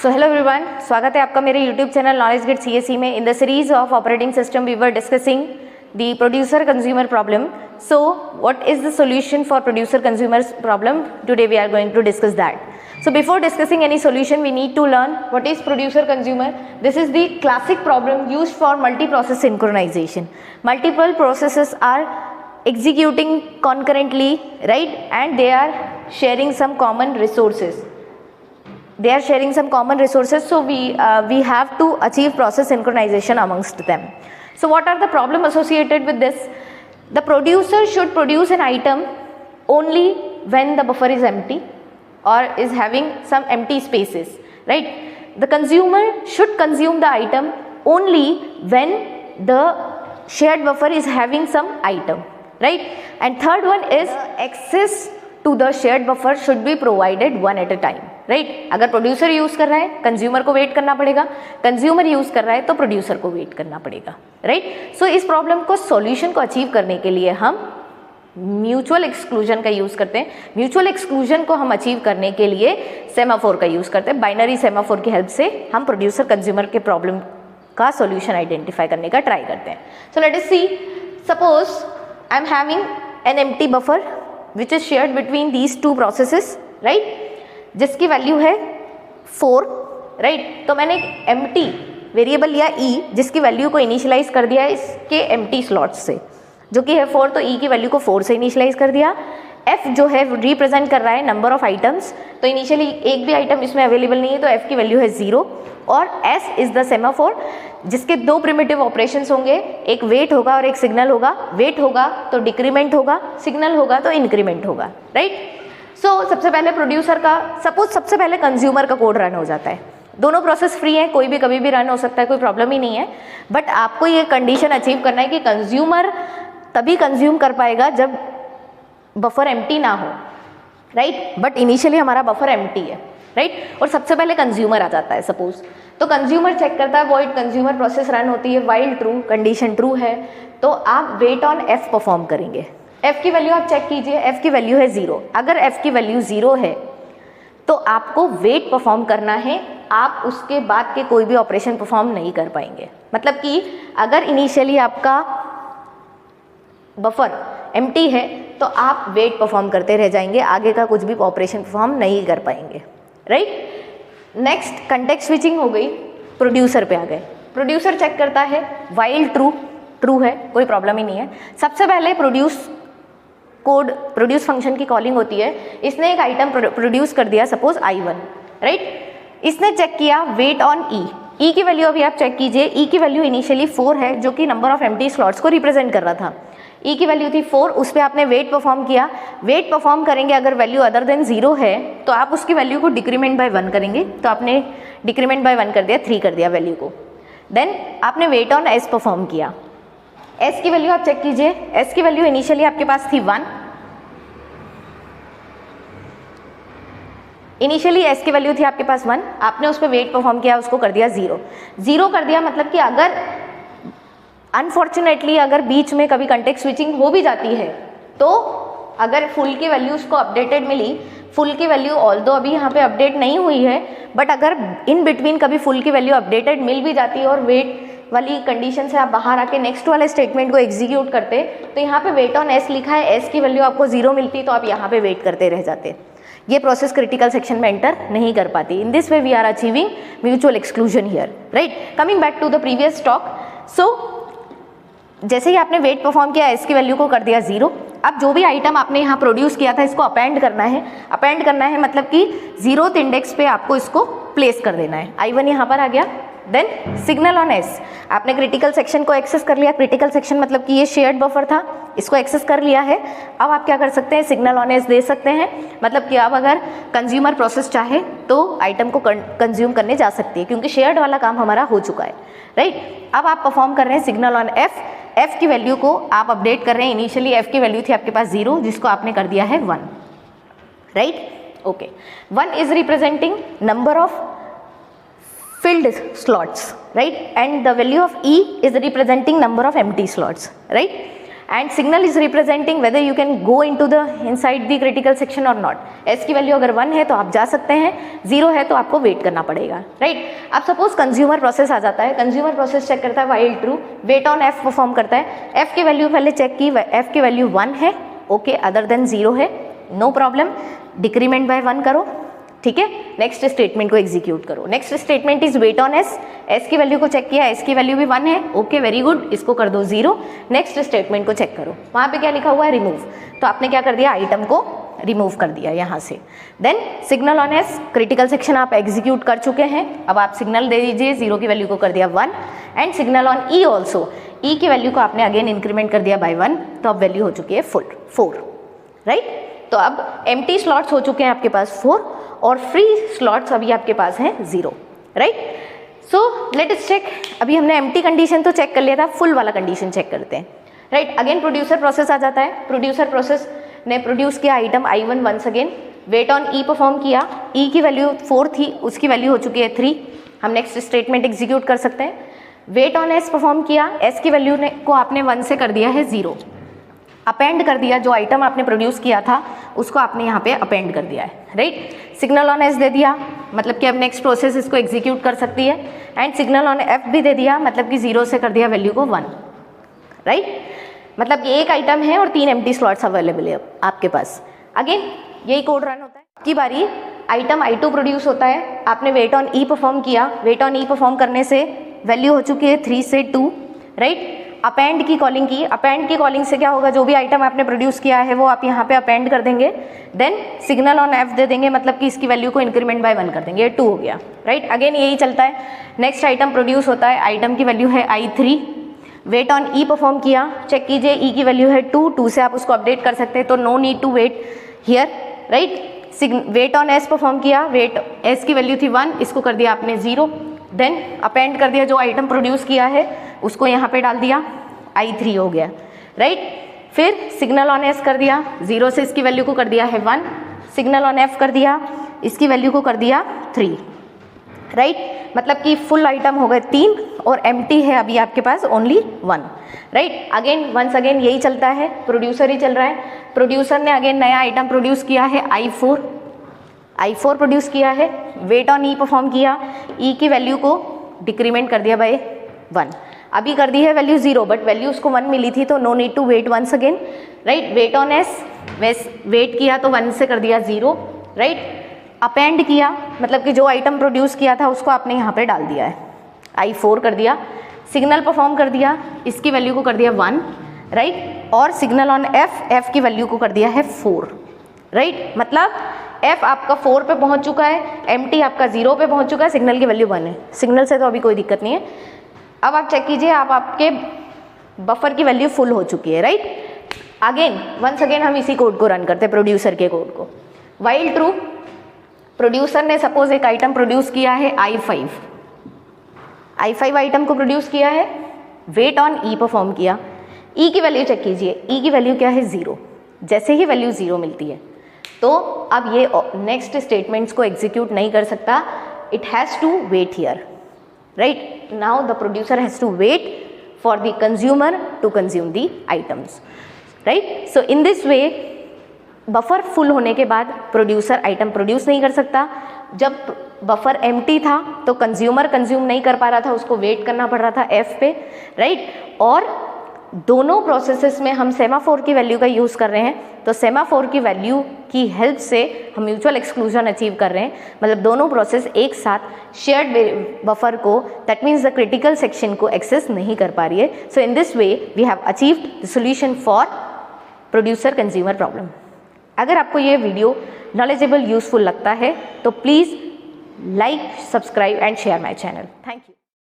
So hello everyone, स्वागत है आपका मेरे YouTube channel Knowledge Gate CSE में। In the series of operating system we were discussing the producer consumer problem. So what is the solution for producer consumer problem? Today we are going to discuss that. So before discussing any solution, we need to learn what is producer consumer. This is the classic problem used for multi-process synchronization. Multiple processes are executing concurrently, right? And they are sharing some common resources. So we have to achieve process synchronization amongst them. So what are the problem associated with this? The producer should produce an item only when the buffer is empty or is having some empty spaces, right? The consumer should consume the item only when the shared buffer is having some item, right? And third one is access to the shared buffer should be provided one at a time, right? अगर producer use कर रहा है consumer को wait करना पड़ेगा, consumer use कर रहा है तो प्रोड्यूसर को वेट करना पड़ेगा, राइट? सो इस प्रॉब्लम को सॉल्यूशन को अचीव करने के लिए हम म्यूचुअल एक्सक्लूजन का यूज करते हैं. म्यूचुअल एक्सक्लूजन को हम अचीव करने के लिए सेमाफोर का यूज करते हैं. बाइनरी सेमाफोर की हेल्प से हम प्रोड्यूसर कंज्यूमर के प्रॉब्लम का सॉल्यूशन आइडेंटिफाई करने का ट्राई करते हैं. So let us see, suppose I am having an empty buffer which is shared between these two processes, right? जिसकी वैल्यू है 4, राइट? तो मैंने एक एम्प्टी वेरिएबल लिया ई, जिसकी वैल्यू को इनिशियलाइज कर दिया इसके एम्प्टी स्लॉट्स से, जो कि है 4, तो ई की वैल्यू को 4 से इनिशियलाइज कर दिया. एफ जो है रिप्रेजेंट कर रहा है नंबर ऑफ आइटम्स, तो इनिशियली एक भी आइटम इसमें अवेलेबल नहीं है, तो एफ की वैल्यू है 0. और एस इज द सेमाफोर, जिसके दो प्रिमिटिव ऑपरेशंस होंगे, एक वेट होगा और एक सिग्नल होगा. वेट होगा तो डिक्रीमेंट होगा, सिग्नल होगा तो इंक्रीमेंट होगा, राइट? सो सबसे पहले प्रोड्यूसर का, सपोज सबसे पहले कंज्यूमर का कोड रन हो जाता है. दोनों प्रोसेस फ्री है, कोई भी कभी भी रन हो सकता है, कोई प्रॉब्लम ही नहीं है. बट आपको ये कंडीशन अचीव करना है कि कंज्यूमर तभी कंज्यूम कर पाएगा जब बफर एम्प्टी ना हो, राइट? बट इनिशियली हमारा बफर एम्प्टी है, राइट? और सबसे पहले कंज्यूमर आ जाता है सपोज, तो कंज्यूमर चेक करता है वॉइड कंज्यूमर प्रोसेस रन होती है, वाइल ट्रू, कंडीशन ट्रू है, तो आप वेट ऑन एफ परफॉर्म करेंगे. एफ की वैल्यू आप चेक कीजिए, एफ की वैल्यू है 0. अगर एफ की वैल्यू 0 है तो आपको वेट परफॉर्म करना है, आप उसके बाद के कोई भी ऑपरेशन परफॉर्म नहीं कर पाएंगे. मतलब कि अगर इनिशियली आपका बफर एम्प्टी है तो आप वेट परफॉर्म करते रह जाएंगे, आगे का कुछ भी ऑपरेशन परफॉर्म नहीं कर पाएंगे, राइट? नेक्स्ट कंटेक्स्ट स्विचिंग हो गई, प्रोड्यूसर पे आ गए. प्रोड्यूसर चेक करता है वाइल ट्रू है, कोई प्रॉब्लम ही नहीं है. सबसे पहले प्रोड्यूस फंक्शन की कॉलिंग होती है. इसने एक आइटम प्रोड्यूस कर दिया, सपोज I1, राइट? इसने चेक किया वेट ऑन ई की वैल्यू अभी आप चेक कीजिए. ई की वैल्यू इनिशियली 4 है, जो कि नंबर ऑफ एम्प्टी स्लॉट्स को रिप्रेजेंट कर रहा था. ई की वैल्यू थी 4, उस पर आपने वेट परफॉर्म किया. वेट परफॉर्म करेंगे, अगर वैल्यू अदर देन 0 है तो आप उसकी वैल्यू को डिक्रीमेंट बाय 1 करेंगे. तो आपने डिक्रीमेंट बाय 1 कर दिया, 3 कर दिया वैल्यू को. देन आपने वेट ऑन एस परफॉर्म किया. एस की वैल्यू आप चेक कीजिए. एस की वैल्यू इनिशियली आपके पास थी 1, इनिशियली एस की वैल्यू थी आपके पास 1, आपने उस पर वेट परफॉर्म किया, उसको कर दिया 0 कर दिया. मतलब कि अगर अनफॉर्चुनेटली अगर बीच में कभी कंटेक्स्ट स्विचिंग हो भी जाती है, तो अगर फुल की वैल्यू उसको अपडेटेड मिली, फुल की वैल्यू ऑल्दो अभी यहाँ पे अपडेट नहीं हुई है, बट अगर इन बिटवीन कभी फुल की वैल्यू अपडेटेड मिल भी जाती है और वेट वाली कंडीशन से आप बाहर आके नेक्स्ट वाले स्टेटमेंट को एग्जीक्यूट करते, तो यहाँ पे वेट ऑन एस लिखा है, एस की वैल्यू आपको 0 मिलती, तो आप यहाँ पे वेट करते रह जाते. ये प्रोसेस क्रिटिकल सेक्शन में एंटर नहीं कर पाती. In this way we are achieving mutual exclusion here, right? Coming back to the previous talk. So जैसे ही आपने वेट परफॉर्म किया, एस की वैल्यू को कर दिया 0. अब जो भी आइटम आपने यहाँ प्रोड्यूस किया था, इसको अपेंड करना है. अपेंड करना है मतलब कि 0th इंडेक्स पे आपको इसको प्लेस कर देना है. I1 यहाँ पर आ गया. देन सिग्नल ऑन एस, आपने क्रिटिकल सेक्शन को एक्सेस कर लिया. क्रिटिकल सेक्शन मतलब कि ये शेयर्ड बफर था, इसको एक्सेस कर लिया है. अब आप क्या कर सकते हैं, सिग्नल ऑन एस दे सकते हैं. मतलब कि अब अगर कंज्यूमर प्रोसेस चाहे तो आइटम को कंज्यूम करने जा सकती है, क्योंकि शेयर्ड वाला काम हमारा हो चुका है, राइट? अब आप परफॉर्म कर रहे हैं सिग्नल ऑन एफ. एफ की वैल्यू को आप अपडेट कर रहे हैं. इनिशियली एफ की वैल्यू थी आपके पास 0, जिसको आपने कर दिया है 1, right? Okay. 1 is representing number of filled slots, right? And the value of E is representing number of empty slots, right? And signal is representing whether you can go into the inside the critical section और not. S की value अगर 1 है तो आप जा सकते हैं, 0 है तो आपको वेट करना पड़ेगा, राइट। अब सपोज कंज्यूमर प्रोसेस आ जाता है, कंज्यूमर प्रोसेस चेक करता है while true, wait on F perform करता है, एफ की वैल्यू पहले चेक की, एफ की वैल्यू 1 है, ओके, अदर देन 0 है, नो प्रॉब्लम, डिक्रीमेंट बाय 1 करो, ठीक है। नेक्स्ट स्टेटमेंट को एग्जीक्यूट करो। Next statement is wait on S, S की वैल्यू को चेक किया, एस की वैल्यू भी 1 है, ओके वेरी गुड, इसको कर दो 0। नेक्स्ट स्टेटमेंट को चेक करो, वहां पे क्या लिखा हुआ है, रिमूव, तो आपने क्या कर दिया, आइटम को रिमूव कर दिया यहाँ से। Then signal on S, critical section आप एग्जीक्यूट कर चुके हैं, अब आप सिग्नल दे दीजिए, 0 की वैल्यू को कर दिया 1, and signal on E also, E की वैल्यू को आपने अगेन इंक्रीमेंट कर दिया बाय 1, तो अब वैल्यू हो चुकी है 4, राइट। तो अब एम्प्टी स्लॉट्स हो चुके हैं आपके पास 4 और फ्री स्लॉट्स अभी आपके पास हैं 0, right. So let us check, अभी हमने एम्प्टी कंडीशन तो चेक कर लिया था, फुल वाला कंडीशन चेक करते हैं, राइट। अगेन प्रोड्यूसर प्रोसेस आ जाता है, प्रोड्यूसर प्रोसेस ने प्रोड्यूस किया item I1 once again, wait on E perform किया, ई की वैल्यू 4 थी, उसकी वैल्यू हो चुकी है 3, हम नेक्स्ट स्टेटमेंट एग्जीक्यूट कर सकते हैं। वेट ऑन एस परफॉर्म किया, एस की वैल्यू को आपने 1 से कर दिया है 0, अपेंड कर दिया, जो आइटम आपने प्रोड्यूस किया था उसको आपने यहाँ पे अपेंड कर दिया है, राइट। सिग्नल ऑन एस दे दिया, मतलब कि अब नेक्स्ट प्रोसेस इसको एग्जीक्यूट कर सकती है, एंड सिग्नल ऑन एफ भी दे दिया, मतलब कि 0 से कर दिया वैल्यू को 1, राइट। मतलब कि एक आइटम है और 3 एम्प्टी स्लॉट्स अवेलेबल है आपके पास। अगेन यही कोड रन होता है, की बारी आइटम I2 प्रोड्यूस होता है, आपने वेट ऑन ई परफॉर्म किया, वेट ऑन ई परफॉर्म करने से वैल्यू हो चुकी है 3 से 2, राइट। अपेंड की कॉलिंग की, अपेंड की कॉलिंग से क्या होगा, जो भी आइटम आपने प्रोड्यूस किया है वो आप यहाँ पे अपेंड कर देंगे, देन सिग्नल ऑन एफ दे देंगे, मतलब कि इसकी वैल्यू को इंक्रीमेंट बाय 1 कर देंगे, ये 2 हो गया, राइट। अगेन यही चलता है, नेक्स्ट आइटम प्रोड्यूस होता है, आइटम की वैल्यू है I3, wait on E perform किया, चेक कीजिए ई की वैल्यू है 2 से आप उसको अपडेट कर सकते हैं, तो no need to wait here, right. Wait on S perform किया, वेट एस की वैल्यू थी 1, इसको कर दिया आपने 0, देन अपेंड कर दिया, जो आइटम प्रोड्यूस किया है उसको यहाँ पे डाल दिया, I3 हो गया, राइट। फिर सिग्नल ऑन एस कर दिया, 0 से इसकी वैल्यू को कर दिया है 1, सिग्नल ऑन एफ कर दिया, इसकी वैल्यू को कर दिया 3, राइट। मतलब कि फुल आइटम हो गए 3 और एम्प्टी है अभी आपके पास only 1, right. Again once again यही चलता है, प्रोड्यूसर ही चल रहा है, प्रोड्यूसर ने अगेन नया आइटम प्रोड्यूस किया है I4 प्रोड्यूस किया है, वेट ऑन ई परफॉर्म किया, ई की वैल्यू को डिक्रीमेंट कर दिया बाय 1, अभी कर दी है वैल्यू 0, बट वैल्यू उसको 1 मिली थी, तो no need to wait once again, right. Wait on S, wait किया तो 1 से कर दिया 0, राइट। अपेंड किया, मतलब कि जो आइटम प्रोड्यूस किया था उसको आपने यहाँ पे डाल दिया है, I4 कर दिया, सिग्नल परफॉर्म कर दिया, इसकी वैल्यू को कर दिया 1, राइट। और सिग्नल ऑन एफ की वैल्यू को कर दिया है 4, राइट। मतलब एफ आपका 4 पे पहुंच चुका है, एम्प्टी आपका 0 पे पहुंच चुका है, सिग्नल की वैल्यू 1 है, सिग्नल से तो अभी कोई दिक्कत नहीं है। अब आप चेक कीजिए, आप आपके बफर की वैल्यू फुल हो चुकी है, राइट। अगेन वंस अगेन हम इसी कोड को रन करते हैं, प्रोड्यूसर के कोड को। वाइल ट्रू, प्रोड्यूसर ने सपोज एक आइटम प्रोड्यूस किया है I5 आइटम को प्रोड्यूस किया है, वेट ऑन ई परफॉर्म किया, ई की वैल्यू चेक कीजिए, ई की वैल्यू क्या है 0, जैसे ही वैल्यू 0 मिलती है तो अब ये नेक्स्ट स्टेटमेंट्स को एग्जीक्यूट नहीं कर सकता, it has to wait here, right. Now the producer has to wait for the consumer to consume the items, right. So in this way buffer full होने के बाद प्रोड्यूसर आइटम प्रोड्यूस नहीं कर सकता, जब बफर एम्प्टी था तो consumer consume नहीं कर पा रहा था, उसको वेट करना पड़ रहा था एफ पे, राइट। और दोनों प्रोसेसेस में हम सेमाफोर की वैल्यू का यूज़ कर रहे हैं, तो सेमाफोर की वैल्यू की हेल्प से हम म्यूचुअल एक्सक्लूजन अचीव कर रहे हैं, मतलब दोनों प्रोसेस एक साथ शेयर्ड बफर को, that means the critical section को एक्सेस नहीं कर पा रही है। So in this way we have achieved the solution for producer consumer problem. अगर आपको ये वीडियो नॉलेजेबल यूजफुल लगता है तो please like, subscribe and share my channel. Thank you.